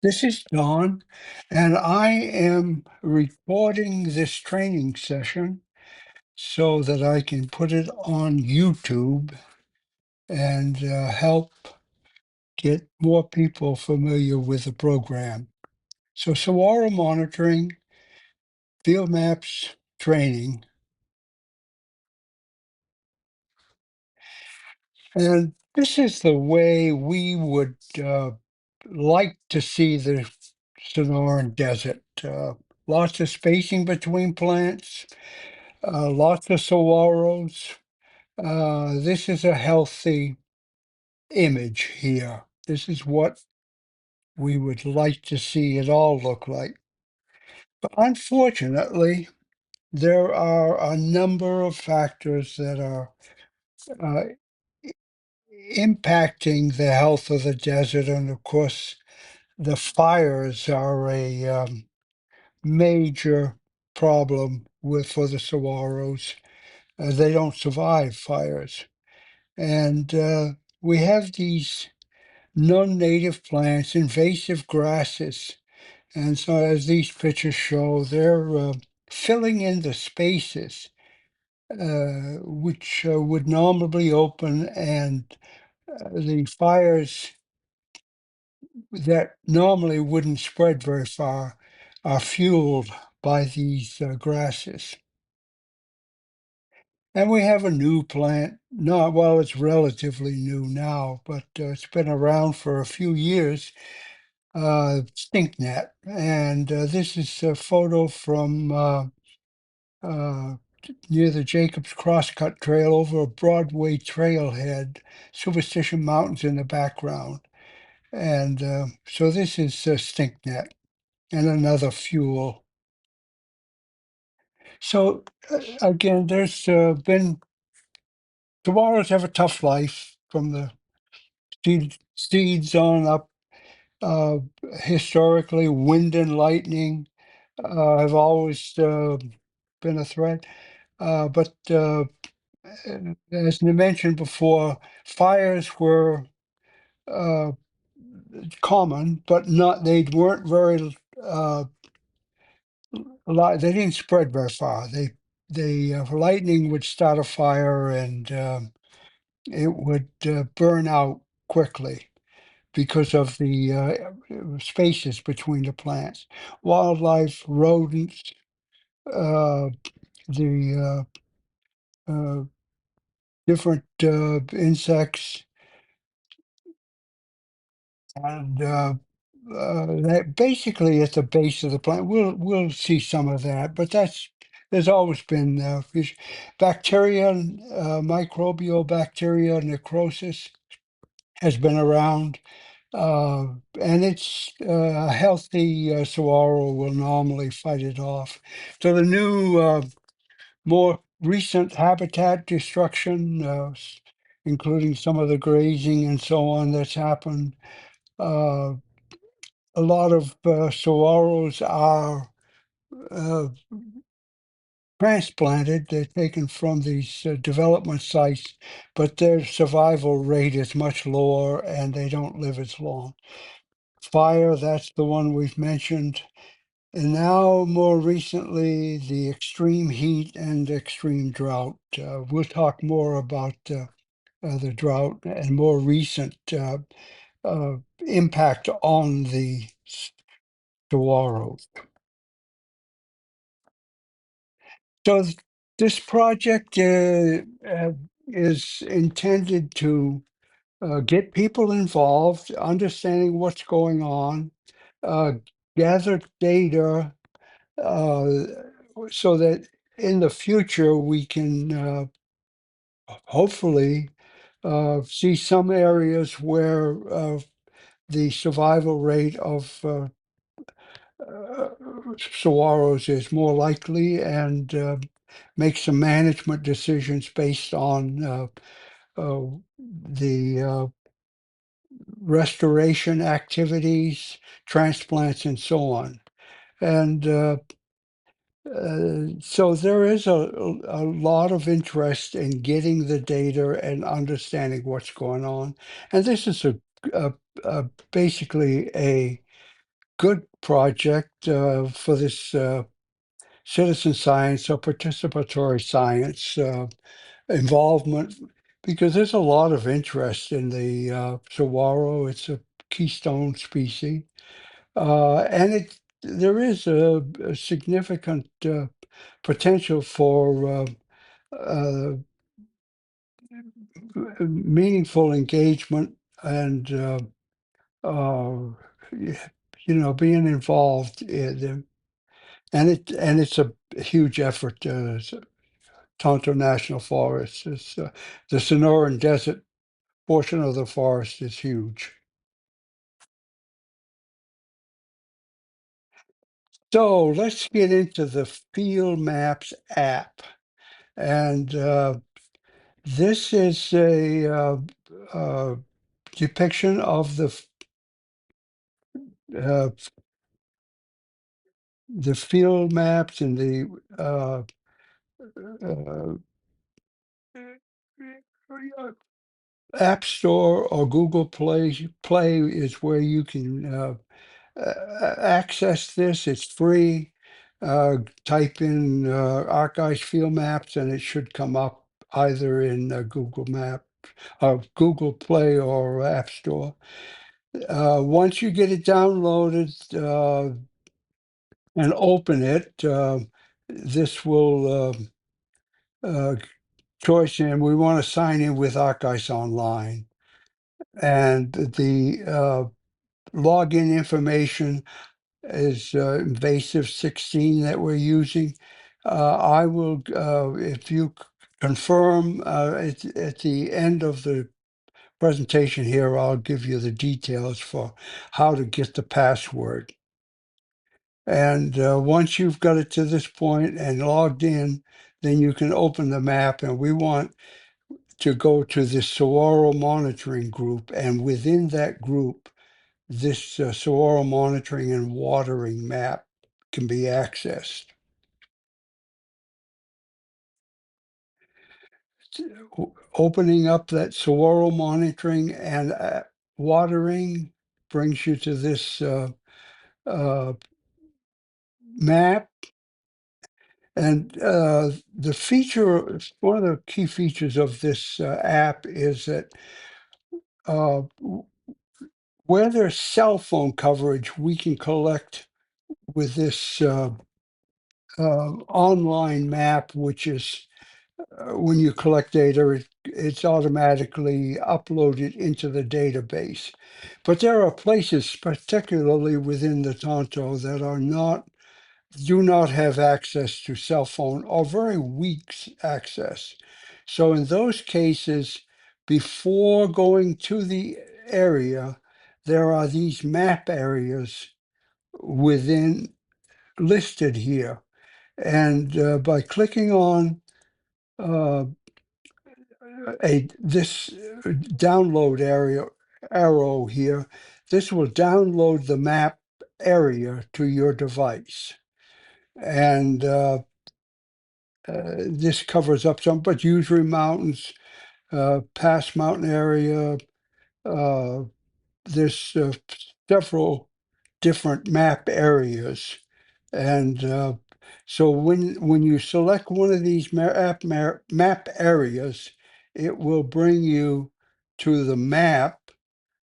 This is Don, and I am recording this training session so that I can put it on YouTube and help get more people familiar with the program. So, Saguaro monitoring, field maps, training, and this is the way we would like to see the Sonoran Desert. Lots of spacing between plants, lots of saguaros. This is a healthy image here. This is what we would like to see it all look like. But unfortunately, there are a number of factors that are uh, impacting the health of the desert. And of course, the fires are a major problem for the saguaros. They don't survive fires. And we have these non-native plants, invasive grasses. And so as these pictures show, they're filling in the spaces which would normally open, and the fires that normally wouldn't spread very far are fueled by these grasses. And we have a new plant, not well, it's relatively new now, but it's been around for a few years, stinknet. And this is a photo from uh, near the Jacobs Crosscut Trail over a Broadway trailhead, Superstition Mountains in the background. And so this is stinknet and another fuel. So again, there's been, saguaros have a tough life from the seeds on up. Uh, Historically, wind and lightning have always been a threat. But as I mentioned before, fires were uh, common, but not they weren't very a lot. They didn't spread very far. They lightning would start a fire and it would burn out quickly because of the spaces between the plants. Wildlife, rodents, uh, the different insects, and that basically at the base of the plant. We'll see some of that, but there's always been bacteria, microbial bacteria necrosis has been around. And it's a healthy saguaro will normally fight it off. So the new, more recent habitat destruction, including some of the grazing and so on that's happened, uh, a lot of saguaros are uh, transplanted. They're taken from these development sites, but their survival rate is much lower and they don't live as long. Fire, that's the one we've mentioned. And now, more recently, the extreme heat and extreme drought. We'll talk more about the drought and more recent impact on the saguaros. So this project is intended to get people involved, understanding what's going on, uh, gather data uh, so that in the future we can hopefully see some areas where the survival rate of uh, saguaros is more likely, and make some management decisions based on uh, the restoration activities, transplants, and so on. And so there is a lot of interest in getting the data and understanding what's going on. And this is a basically a good project for this citizen science or participatory science involvement, because there's a lot of interest in the saguaro. It's a keystone species, and there is a significant potential for meaningful engagement and uh, being involved in them. And it's a huge effort. Tonto National Forest is the Sonoran Desert portion of the forest is huge. So let's get into the Field Maps app, and this is a uh, depiction of uh, the field maps and the uh, App Store or Google Play is where you can access this. It's free. Type in Archives Field Maps and it should come up either in Google Play or App Store. Once you get it downloaded and open it, this will uh, choice in. We want to sign in with Archives Online. And the login information is invasive 16 that we're using. I will, if you confirm at the end of the presentation here, I'll give you the details for how to get the password. And once you've got it to this point and logged in, then you can open the map. And we want to go to the Saguaro monitoring group. And within that group, this Saguaro monitoring and watering map can be accessed. Opening up that Saguaro monitoring and watering brings you to this uh, map. And the feature, one of the key features of this app is that where there's cell phone coverage, we can collect with this online map, which is when you collect data, it's automatically uploaded into the database. But there are places, particularly within the Tonto, that do not have access to cell phone or very weak access. So in those cases, before going to the area, there are these map areas within listed here. And by clicking on uh, this download area arrow here, this will download the map area to your device. And this covers up some, but usually mountains, Pass Mountain area. Uh, there's several different map areas. And so when you select one of these map areas, it will bring you to the map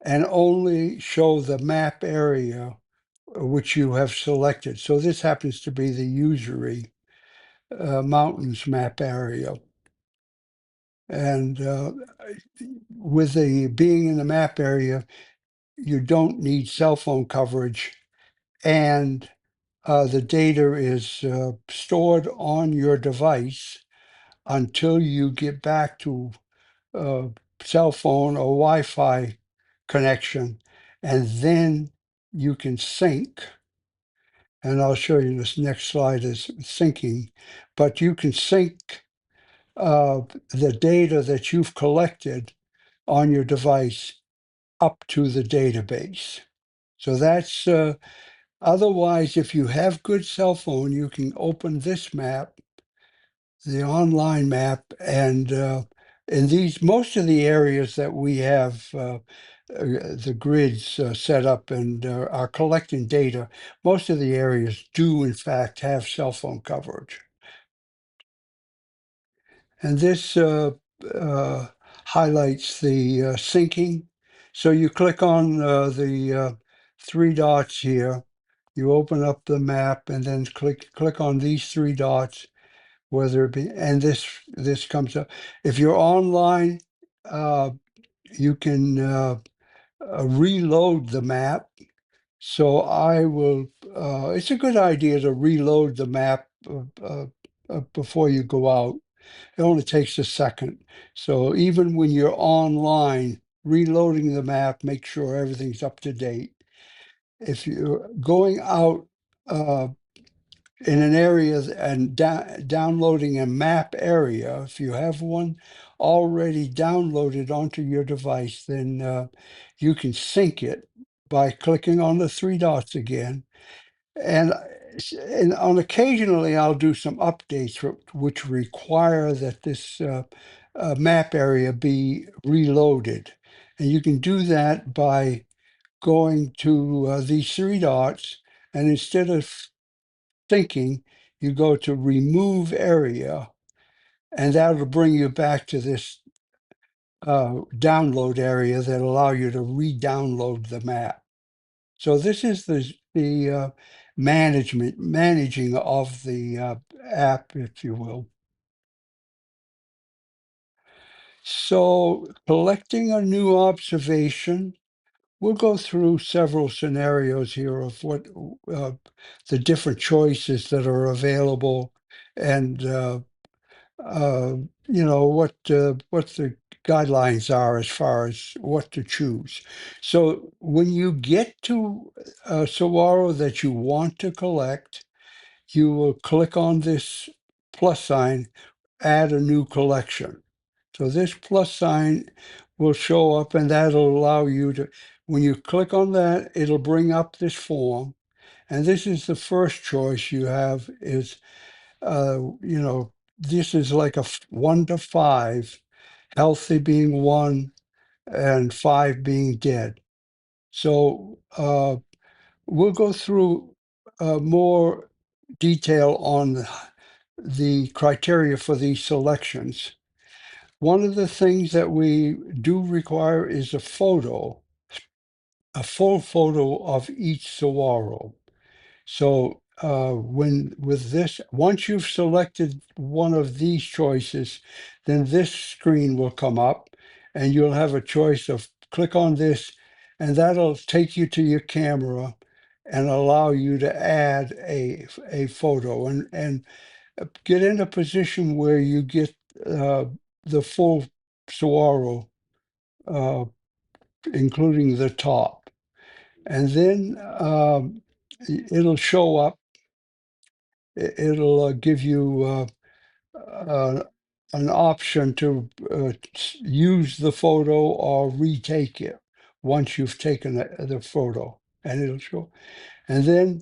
and only show the map area which you have selected. So this happens to be the Usury Mountains map area. And with the being in the map area, you don't need cell phone coverage, and the data is stored on your device until you get back to cell phone or Wi-Fi connection, and then you can sync. And I'll show you this next slide is syncing, but you can sync the data that you've collected on your device up to the database. So that's otherwise, if you have good cell phone, you can open this map, the online map, and in these most of the areas that we have the grids set up and are collecting data. Most of the areas do, in fact, have cell phone coverage. And this uh, highlights the syncing. So you click on the three dots here, you open up the map and then click on these three dots, whether it be, and this comes up. If you're online, uh, you can reload the map. So I will, it's a good idea to reload the map before you go out. It only takes a second. So even when you're online, reloading the map, make sure everything's up to date. If you're going out in an area and downloading a map area, if you have one already downloaded onto your device, then you can sync it by clicking on the three dots again. And, and on occasionally, I'll do some updates which require that this map area be reloaded. And you can do that by going to these three dots, and instead of thinking, you go to remove area, and that'll bring you back to this download area that allow you to re-download the map. So this is the managing of the app, if you will. So collecting a new observation, we'll go through several scenarios here of what the different choices that are available, and uh, what the guidelines are as far as what to choose. So when you get to a saguaro that you want to collect, you will click on this plus sign, add a new collection. So this plus sign will show up, and that'll allow you to, when you click on that, it'll bring up this form. And this is the first choice you have is, this is like a 1 to 5, healthy being 1 and 5 being dead. So we'll go through more detail on the criteria for these selections. One of the things that we do require is a photo, a full photo of each saguaro. So when with this, once you've selected one of these choices, then this screen will come up and you'll have a choice of click on this, and that'll take you to your camera and allow you to add a photo and get in a position where you get the full saguaro, uh, including the top. And then it'll show up. It'll give you uh, an option to use the photo or retake it once you've taken the photo, and it'll show. And then,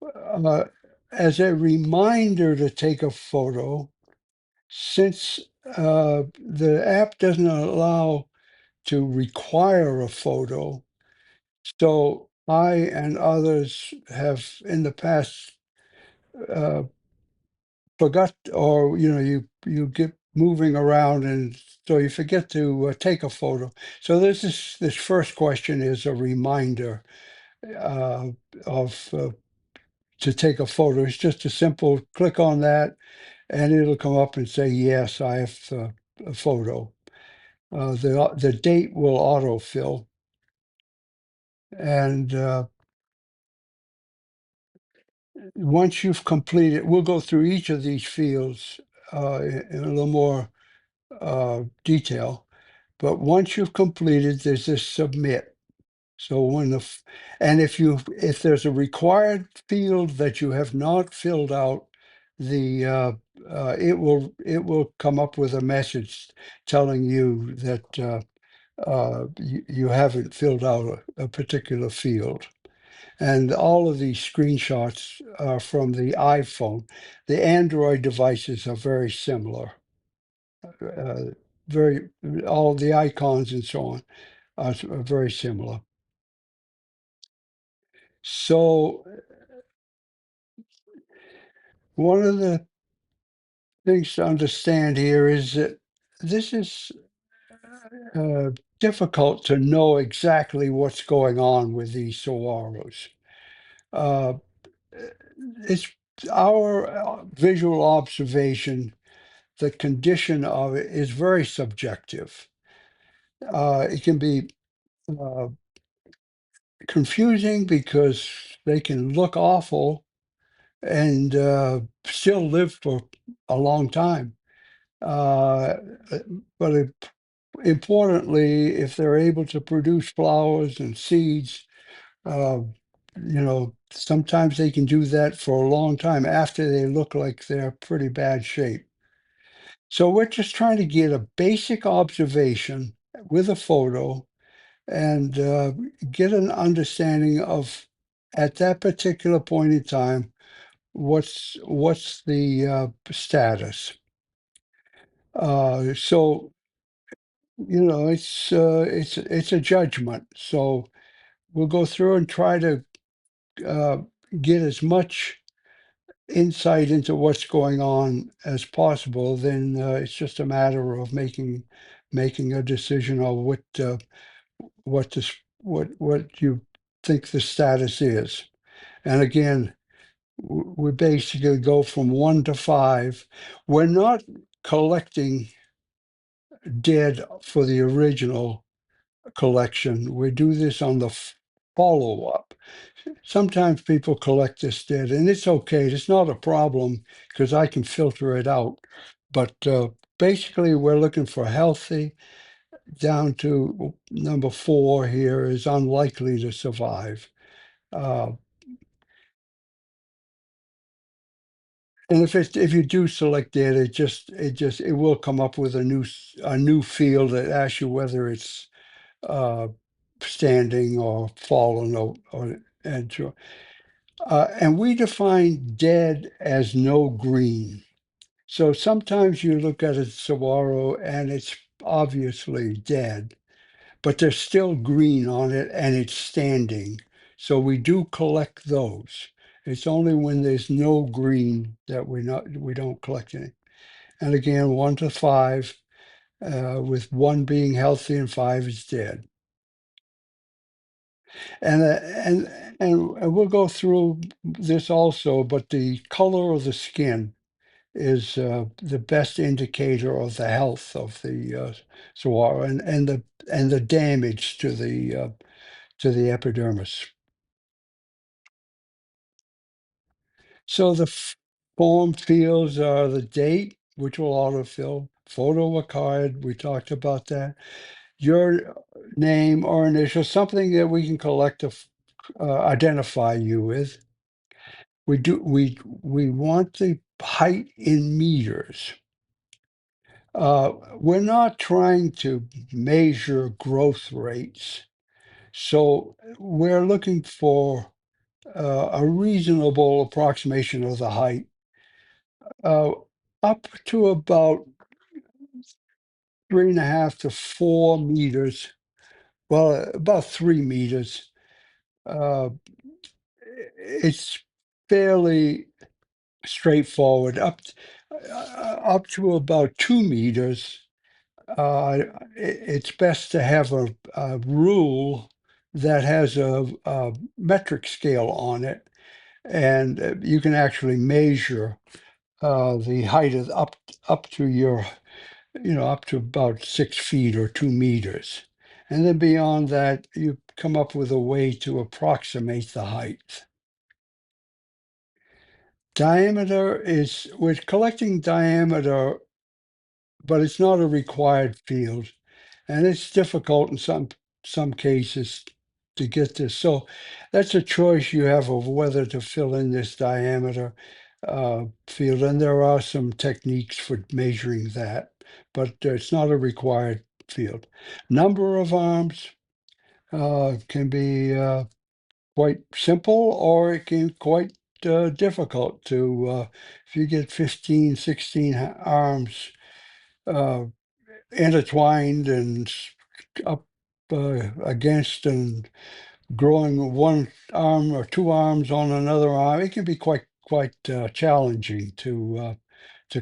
uh, as a reminder to take a photo, since the app doesn't allow to require a photo, so I and others have in the past uh, forgot, or you get moving around, and so you forget to take a photo. So this first question is a reminder uh, of to take a photo. It's just a simple click on that, and it'll come up and say yes, I have a photo. The date will autofill, and once you've completed, we'll go through each of these fields in a little more detail. But once you've completed, there's this submit. So and if there's a required field that you have not filled out, the it will come up with a message telling you that you haven't filled out a particular field. And all of these screenshots are from the iPhone. The Android devices are very similar. Uh, very all the icons and so on. are very similar. So one of the things to understand here is that this is uh, difficult to know exactly what's going on with these saguaros. Uh, it's our visual observation, the condition of it is very subjective. It can be uh, confusing because they can look awful and still live for a long time. Uh, but importantly, if they're able to produce flowers and seeds, uh, sometimes they can do that for a long time after they look like they're pretty bad shape. So we're just trying to get a basic observation with a photo and get an understanding of, at that particular point in time, what's the status. So it's a judgment. So we'll go through and try to uh, get as much insight into what's going on as possible. Then it's just a matter of making a decision on what you think the status is. And again, we basically go from 1 to 5. We're not collecting dead for the original collection. We do this on the follow-up. Sometimes people collect this dead, and it's okay. It's not a problem because I can filter it out. But basically, we're looking for healthy down to number 4 here is unlikely to survive. Uh, and if you do select it, it will come up with a new field that asks you whether it's uh, standing or fallen and we define dead as no green. So sometimes you look at a saguaro and it's obviously dead, but there's still green on it and it's standing. So we do collect those. It's only when there's no green that we don't collect any. And again, 1 to 5, with 1 being healthy and 5 is dead. And we'll go through this also, but the color of the skin is the best indicator of the health of the saguaro and the damage to the epidermis. So the form fields are the date, which will autofill, photo a card, we talked about that, your name or initial, something that we can collect to identify you with. We want the height in meters. We're not trying to measure growth rates, so we're looking for a reasonable approximation of the height, uh, up to about 3.5 to 4 meters. Well, about 3 meters. Uh, it's fairly straightforward. Up to about 2 meters. It's best to have a rule that has a metric scale on it, and you can actually measure the height of up to up to about 6 feet or 2 meters. And then beyond that, you come up with a way to approximate the height. We're collecting diameter, but it's not a required field. And it's difficult in some cases to get this. So that's a choice you have of whether to fill in this diameter field. And there are some techniques for measuring that, but it's not a required field. Number of arms can be quite simple, or it can quite difficult to, if you get 15, 16 arms uh, intertwined and up against and growing one arm or two arms on another arm, it can be quite challenging to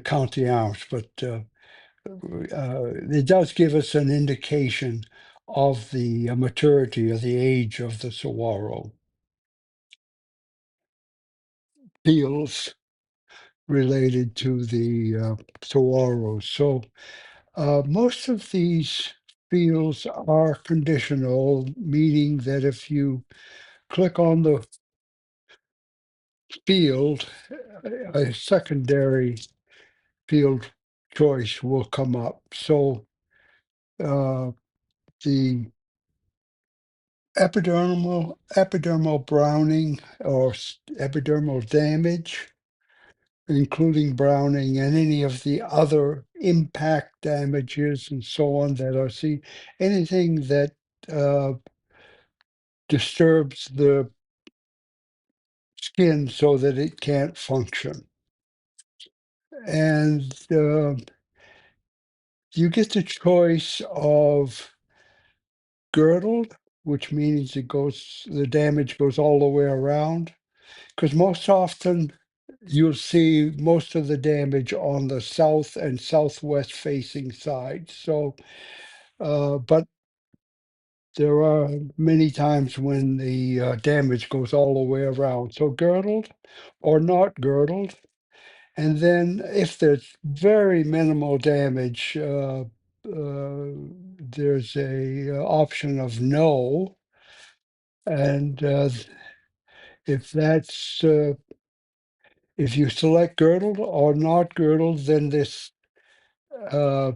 count the arms, but it does give us an indication of the maturity or the age of the saguaro. Feels related to the saguaro. So most of these fields are conditional, meaning that if you click on the field, a secondary field choice will come up. So the epidermal browning or epidermal damage, including browning and any of the other impact damages and so on that are seen, anything that uh, disturbs the skin so that it can't function. And you get the choice of girdled, which means the damage goes all the way around. Because most often you'll see most of the damage on the south and southwest facing side. So, but there are many times when the damage goes all the way around. So girdled or not girdled. And then if there's very minimal damage, there's a option of no. And if that's if you select girdled or not girdled, then this uh,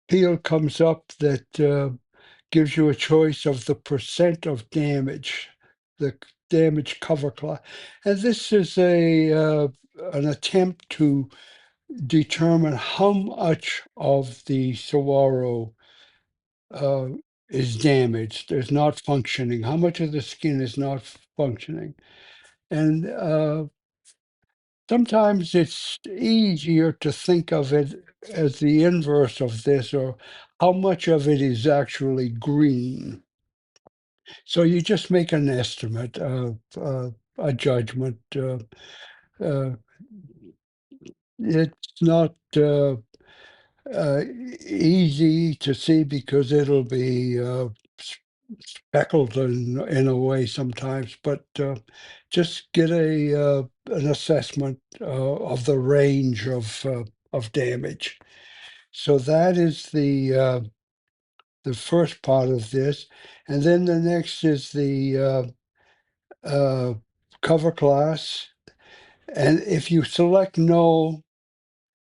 field comes up that gives you a choice of the percent of damage, the damage cover class. And this is an attempt to determine how much of the saguaro uh, is damaged, is not functioning, how much of the skin is not functioning. And sometimes it's easier to think of it as the inverse of this, or how much of it is actually green. So you just make an estimate, a judgment. Uh, it's not easy to see because it'll be speckled in a way sometimes, but just get an assessment of the range of damage. So that is the first part of this, and then the next is the cover class. And if you select no,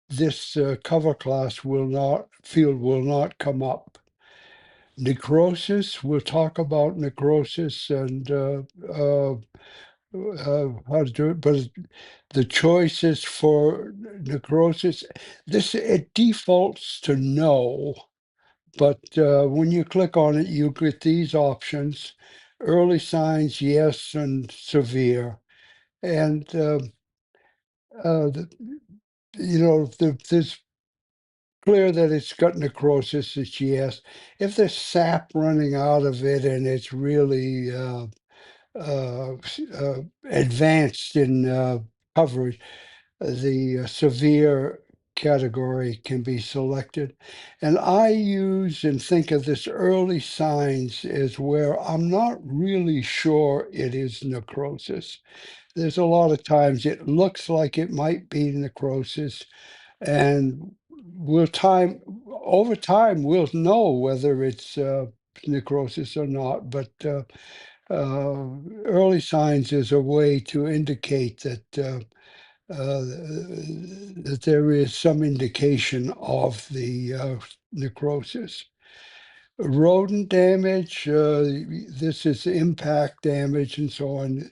this cover class field will not come up. Necrosis, we'll talk about necrosis and how to do it, but the choices for necrosis, it defaults to no, but when you click on it, you get these options: early signs, yes, and severe. And the, there's clear that it's got necrosis, it's yes. If there's sap running out of it and it's really advanced in coverage, the severe category can be selected. And I use and think of this early signs as where I'm not really sure it is necrosis. There's a lot of times it looks like it might be necrosis, and over time we'll know whether it's necrosis or not. But early signs is a way to indicate that there is some indication of the necrosis. Rodent damage, this is impact damage and so on.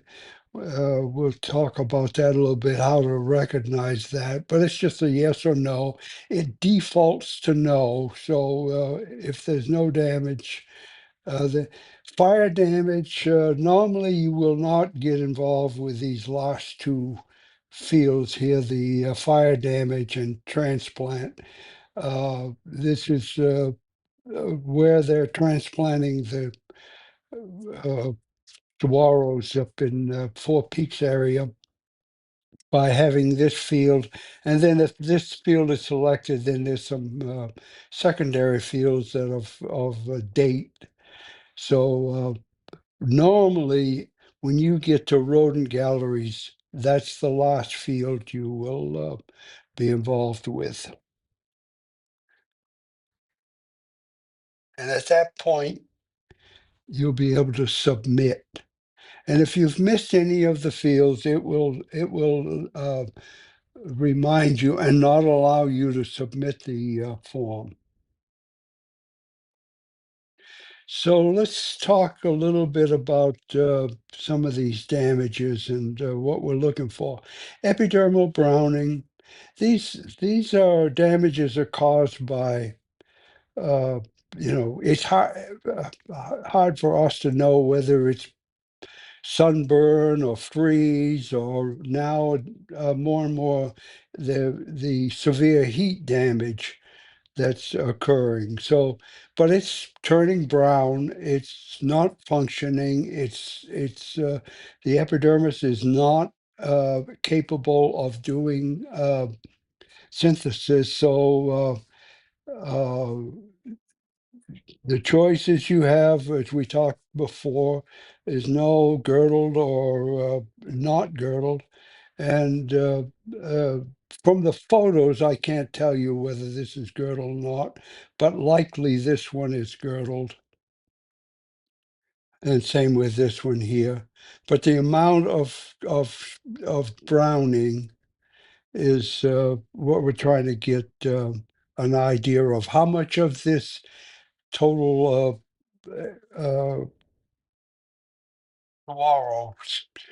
We'll talk about that a little bit, how to recognize that, but it's just a yes or no. It defaults to no. So if there's no damage, the fire damage, normally you will not get involved with these last two fields here, the fire damage and transplant. This is where they're transplanting the uh, saguaros up in Four Peaks area by having this field. And then if this field is selected, then there's some secondary fields that of date. So normally, when you get to rodent galleries, that's the last field you will be involved with. And at that point, you'll be able to submit. And if you've missed any of the fields, it will remind you and not allow you to submit the form. So let's talk a little bit about some of these damages and what we're looking for. Epidermal browning. These are damages are caused by it's hard for us to know whether it's sunburn or freeze or now more and more the severe heat damage that's occurring. So, but it's turning brown. It's not functioning. It's the epidermis is not capable of doing synthesis. So the choices you have, as we talked before, is no girdled or not girdled. And from the photos, I can't tell you whether this is girdled or not, but likely this one is girdled. And same with this one here. But the amount of browning is what we're trying to get an idea of how much of this total saguaro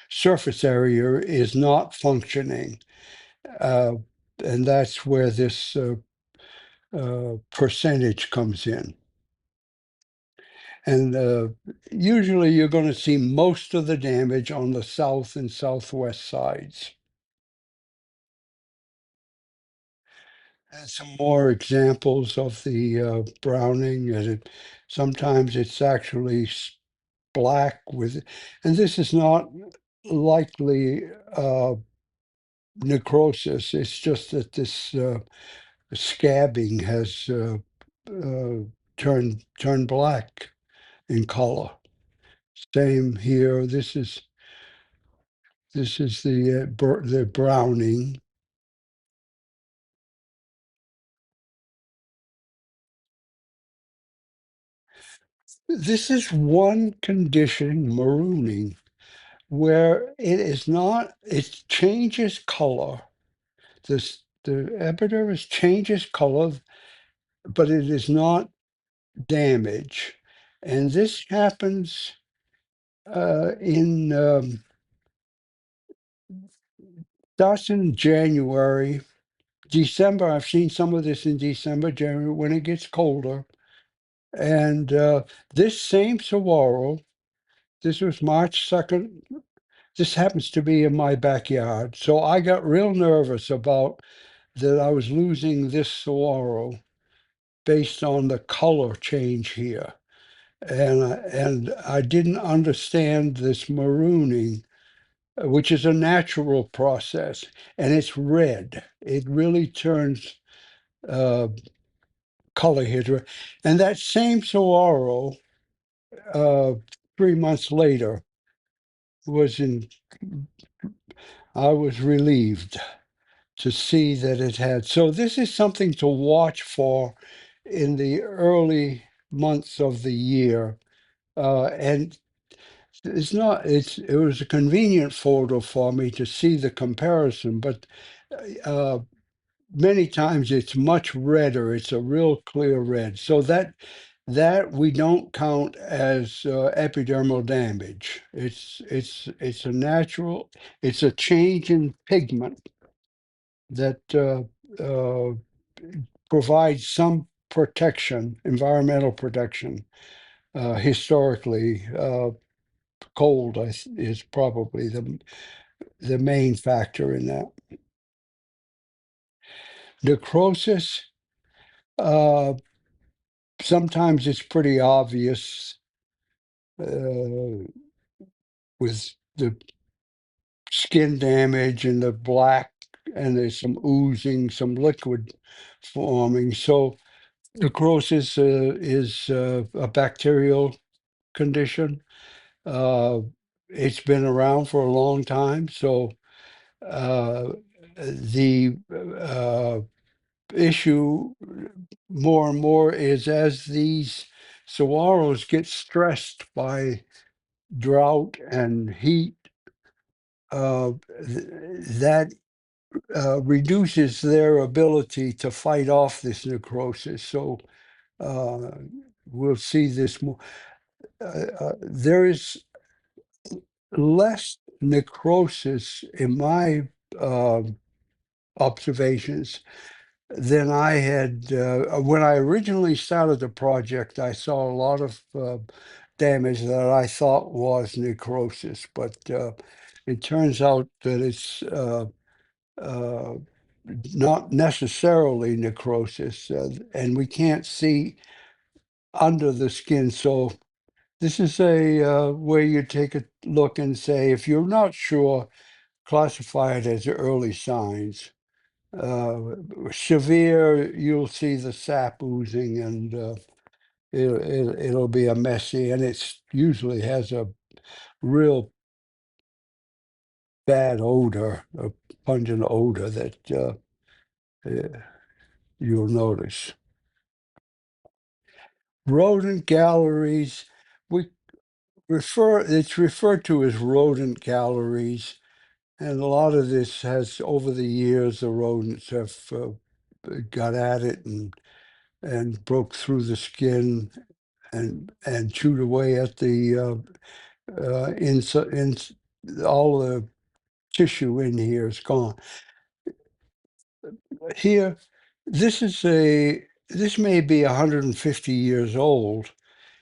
surface area is not functioning. Uh, and that's where this percentage comes in. And usually you're going to see most of the damage on the south and southwest sides. And some more examples of the browning. Sometimes it's actually black with, and this is not likely necrosis. It's just that this scabbing has turned black in color. Same here. This is the browning. This is one condition, marooning, where it is not. It changes color. The epidermis changes color, but it is not damage, and this happens in starts in January. December, I've seen some of this in December, January, when it gets colder. And this same saguaro, this was March 2nd. This happens to be in my backyard. So I got real nervous about that I was losing this saguaro based on the color change here. And I didn't understand this marooning, which is a natural process, and it's red. It really turns uh, color here. And that same saguaro, uh, 3 months later, was in. I was relieved to see that it had. So this is something to watch for in the early months of the year, and it's not. It was a convenient photo for me to see the comparison, but uh, many times it's much redder. It's a real clear red. So that we don't count as epidermal damage. It's a natural. It's a change in pigment that provides some protection, environmental protection. Historically, cold is probably the main factor in that. Necrosis. Uh, sometimes it's pretty obvious uh, with the skin damage and the black, and there's some oozing, some liquid forming. So necrosis is a bacterial condition. Uh, it's been around for a long time. So uh, the issue more and more is as these saguaros get stressed by drought and heat, that reduces their ability to fight off this necrosis. So uh, we'll see this more. There is less necrosis in my uh, observations than I had when I originally started the project. I saw a lot of damage that I thought was necrosis, but it turns out that it's uh, not necessarily necrosis, and we can't see under the skin. So this is a where you take a look and say, if you're not sure, classify it as early signs. Severe, you'll see the sap oozing, and it'll be a messy, and it's usually has a real bad odor, a pungent odor that uh, you'll notice. Rodent galleries, we it's referred to as rodent galleries, and a lot of this has, over the years, the rodents have got at it and broke through the skin and chewed away at the all the tissue in here is gone. Here, this may be 150 years old.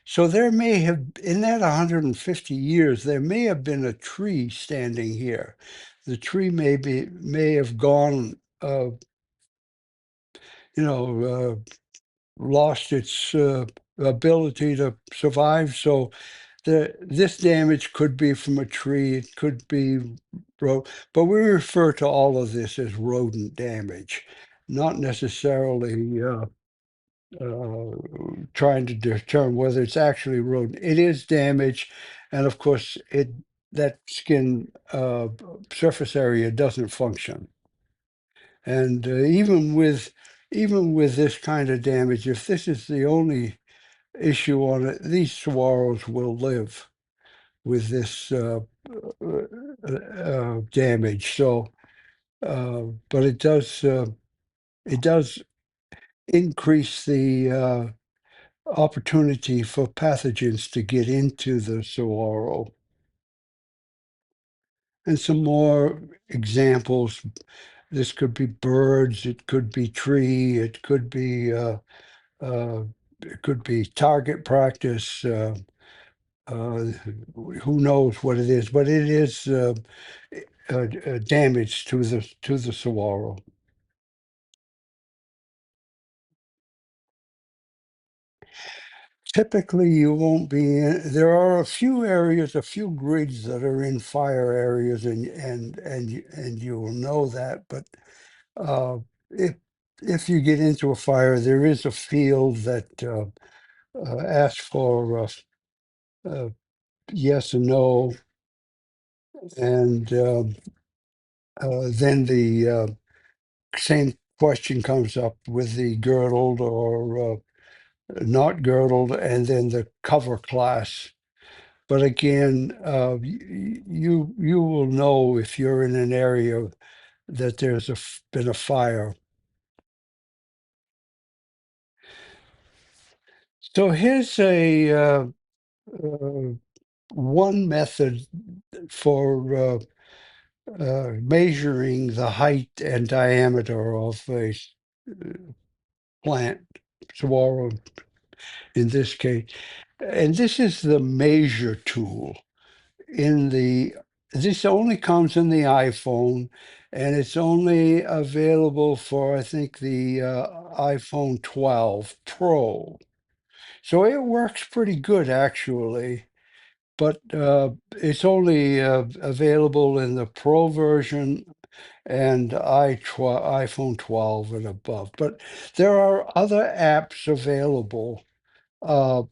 So there may have, in that 150 years, there may have been a tree standing here. The tree may have gone, lost its ability to survive. So this damage could be from a tree. It could be but we refer to all of this as rodent damage, not necessarily uh, trying to determine whether it's actually rodent. It is damage, and of course, that skin surface area doesn't function. And even with this kind of damage, if this is the only issue on it, these saguaros will live with this damage. So, but it does increase the opportunity for pathogens to get into the saguaro. And some more examples. This could be birds, it could be tree, it could be target practice. Uh, who knows what it is, but it is damage to the saguaro. Typically, you won't be in. There are a few areas, a few grids that are in fire areas, and you will know that. But uh, if you get into a fire, there is a field that asks for uh, yes and no, and then the same question comes up with the girdled or not girdled, and then the cover class. But again, you will know if you're in an area that there's been a fire. So here's a uh, one method for measuring the height and diameter of a plant, saguaro in this case. And this is the measure tool. In the This only comes in the iPhone, and it's only available for, I think, the iPhone 12 Pro. So it works pretty good actually, but it's only available in the Pro version and iPhone 12 and above. But there are other apps available. Uh,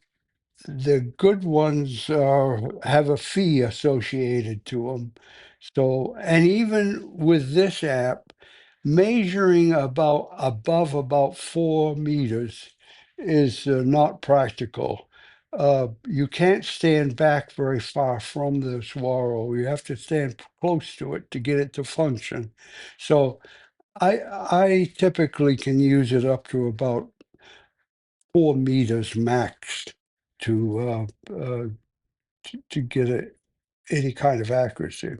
the good ones have a fee associated to them. So, and even with this app, measuring above about 4 meters is not practical. You can't stand back very far from the Saguaro. You have to stand close to it to get it to function. So I typically can use it up to about 4 meters max to to get any kind of accuracy.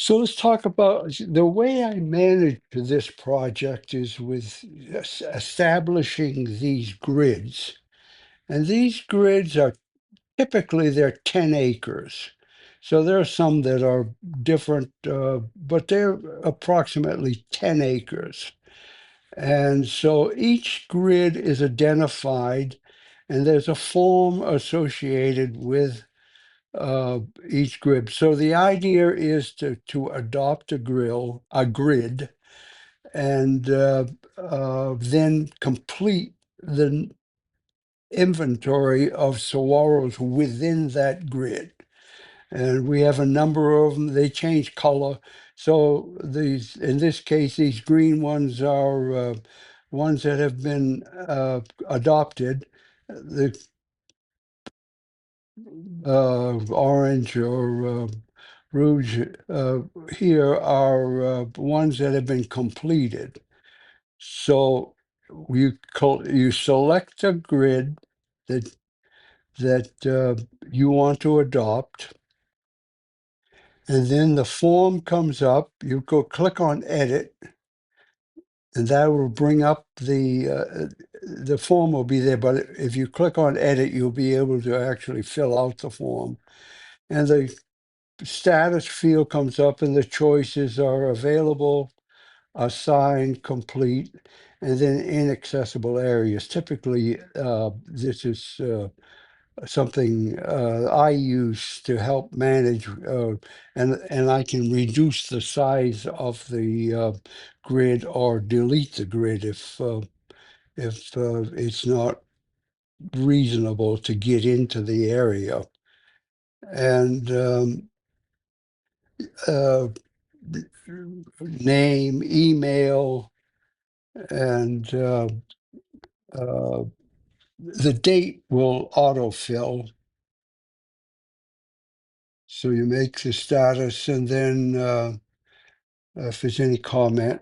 So let's talk about the way I manage this project is with establishing these grids. And these grids are typically they're 10 acres. So there are some that are different, but they're approximately 10 acres. And so each grid is identified, and there's a form associated with uh, each grid. So the idea is to adopt a grid, and then complete the inventory of saguaros within that grid. And we have a number of them. They change color. So these, in this case, these green ones are ones that have been adopted. The orange or rouge here are ones that have been completed. So you select a grid that you want to adopt, and then the form comes up. You go click on edit, and that will bring up the form will be there. But if you click on edit, you'll be able to actually fill out the form, and the status field comes up and the choices are available, assigned, complete, and then inaccessible areas. Typically, this is something I use to help manage, and I can reduce the size of the grid or delete the grid if it's not reasonable to get into the area. And uh, name, email, and uh, the date will autofill. So you make the status and then if there's any comment.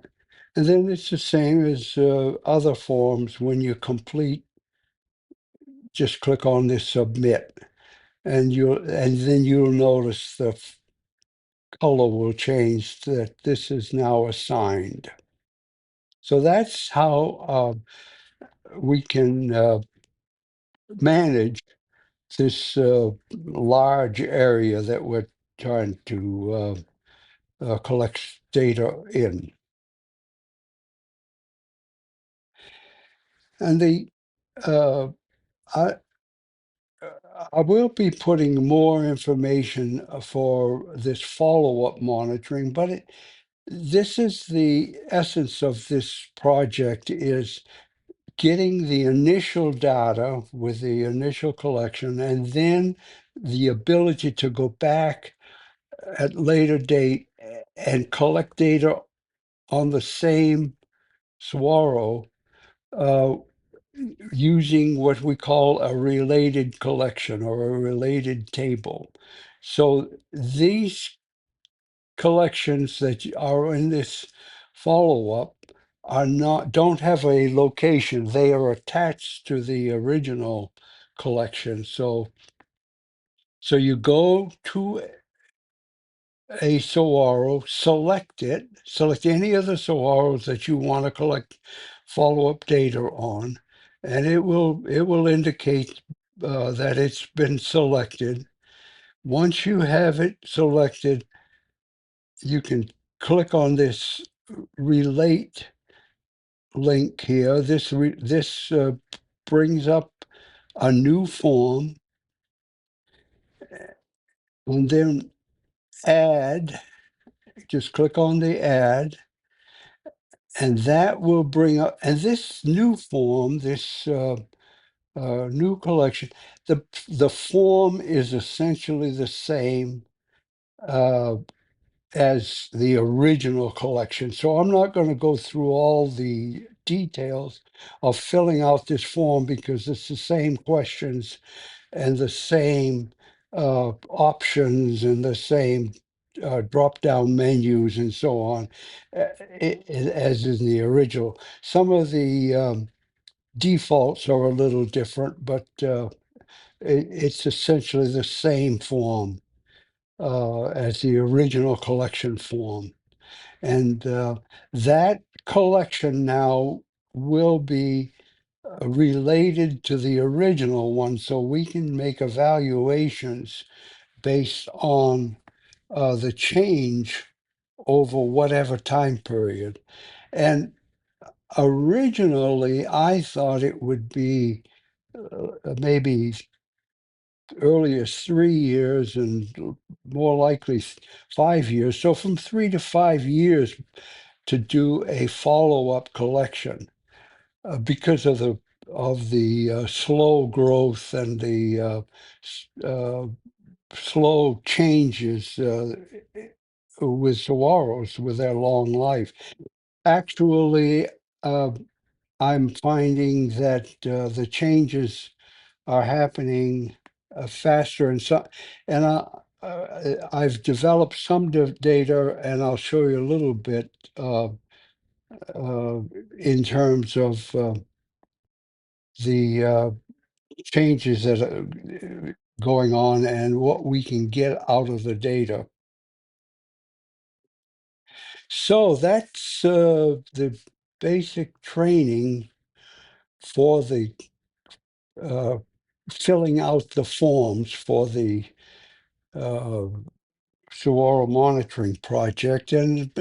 And then it's the same as other forms. When you complete, just click on this submit. And then you'll notice the color will change that this is now assigned. So that's how we can manage this large area that we're trying to collect data in. And uh, I, I will be putting more information for this follow-up monitoring, but this is the essence of this project is getting the initial data with the initial collection and then the ability to go back at later date and collect data on the same Saguaro uh, using what we call a related collection or a related table. So these collections that are in this follow-up are not don't have a location. They are attached to the original collection. So you go to a saguaro, select it, select any of the saguaros that you want to collect follow-up data on, and it will indicate that it's been selected. Once you have it selected, you can click on this relate link here. This brings up a new form, and then add. Just click on the add, and that will bring up. And this new form, this new collection, the form is essentially the same uh, as the original collection. So I'm not going to go through all the details of filling out this form because it's the same questions and the same options and the same drop-down menus and so on as in the original. Some of the defaults are a little different, but it's essentially the same form as the original collection form. And that collection now will be related to the original one, so we can make evaluations based on the change over whatever time period. And originally, I thought it would be maybe early as 3 years and more likely 5 years. So from 3 to 5 years to do a follow-up collection because of the slow growth and the slow changes with saguaros with their long life. Actually, uh, I'm finding that the changes are happening faster and I've developed some data, and I'll show you a little bit uh, in terms of the changes that are going on and what we can get out of the data. So that's the basic training for the uh, filling out the forms for the uh, Saguaro monitoring project. And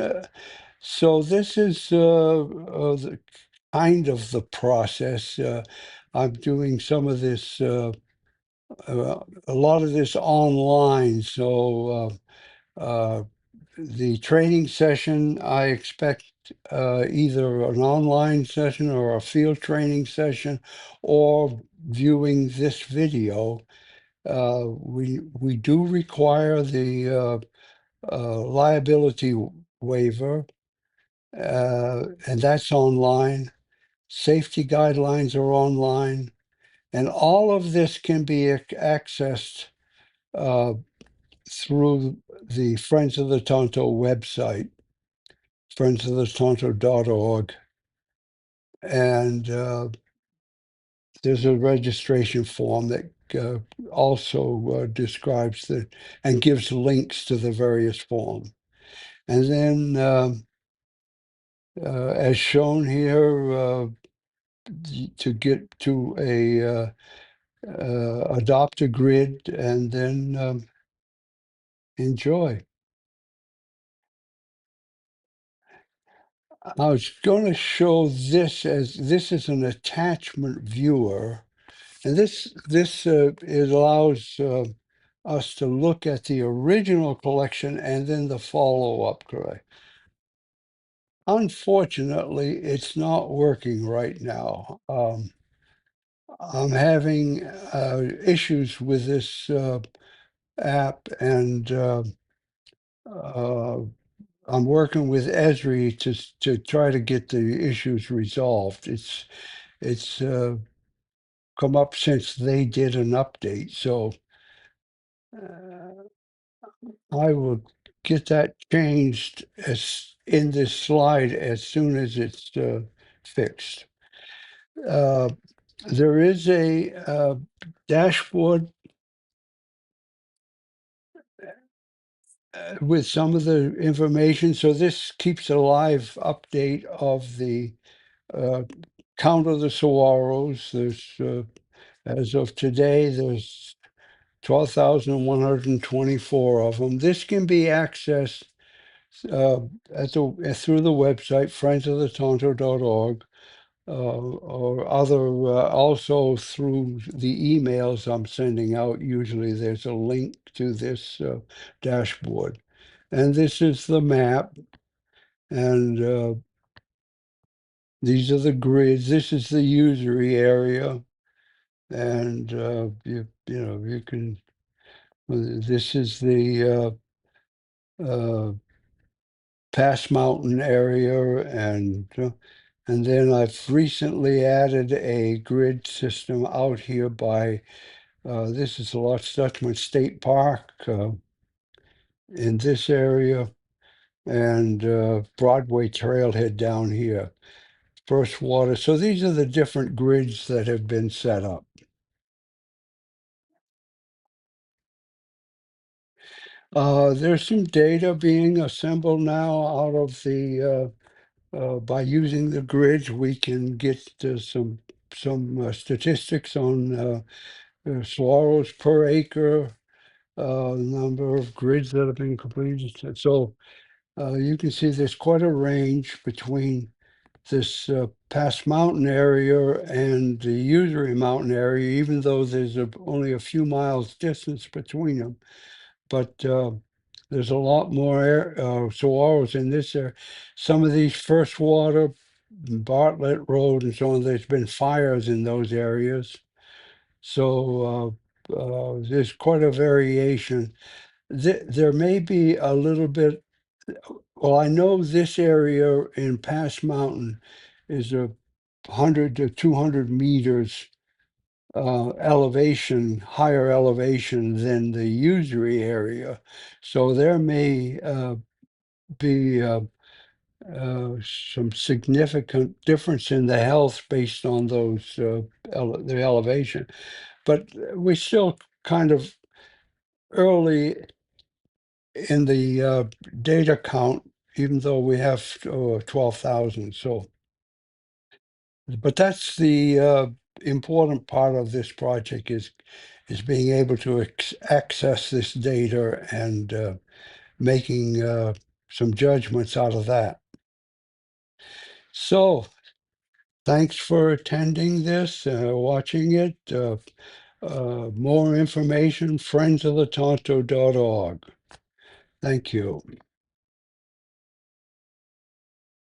so this is kind of the process. I'm doing some of this, a lot of this online. So the training session, I expect either an online session or a field training session or viewing this video. We do require the liability waiver, and that's online. Safety guidelines are online, and all of this can be accessed uh, through the Friends of the Tonto website, friendsofthetonto.org. And there's a registration form that also describes and gives links to the various forms. And then, as shown here, to get to adopt a grid and then enjoy. I was going to show this is an attachment viewer, and this it allows us to look at the original collection and then the follow-up collection. Unfortunately, it's not working right now. I'm having issues with this app, and uh, I'm working with Esri to try to get the issues resolved. It's come up since they did an update, so I will get that changed as in this slide as soon as it's fixed. There is a dashboard with some of the information. So this keeps a live update of the count of the saguaros. There's, as of today, there's 12,124 of them. This can be accessed through the website, friendsofthetonto.org. or other, also through the emails I'm sending out. Usually there's a link to this dashboard. And this is the map. And these are the grids. This is the usury area. And you know, you can, this is the Pass Mountain area, and then I've recently added a grid system out here by this is Lost Dutchman State Park in this area, and Broadway Trailhead down here. First water. So these are the different grids that have been set up. There's some data being assembled now out of the by using the grids. We can get some statistics on swallows per acre, number of grids that have been completed. So you can see there's quite a range between this Pass Mountain area and the Usury Mountain area, even though there's only a few miles distance between them. But there's a lot more saguaros in this area. Some of these first water, Bartlett Road and so on, there's been fires in those areas. So there's quite a variation. There may be a little bit, well, I know this area in Pass Mountain is 100 to 200 meters elevation, higher elevation than the usury area. So there may be some significant difference in the health based on those the elevation. But we still kind of early in the data count, even though we have 12,000. So, but that's the important part of this project is being able to access this data and making some judgments out of that. So, thanks for attending this, watching it. More information, friendsofthetonto.org. Thank you.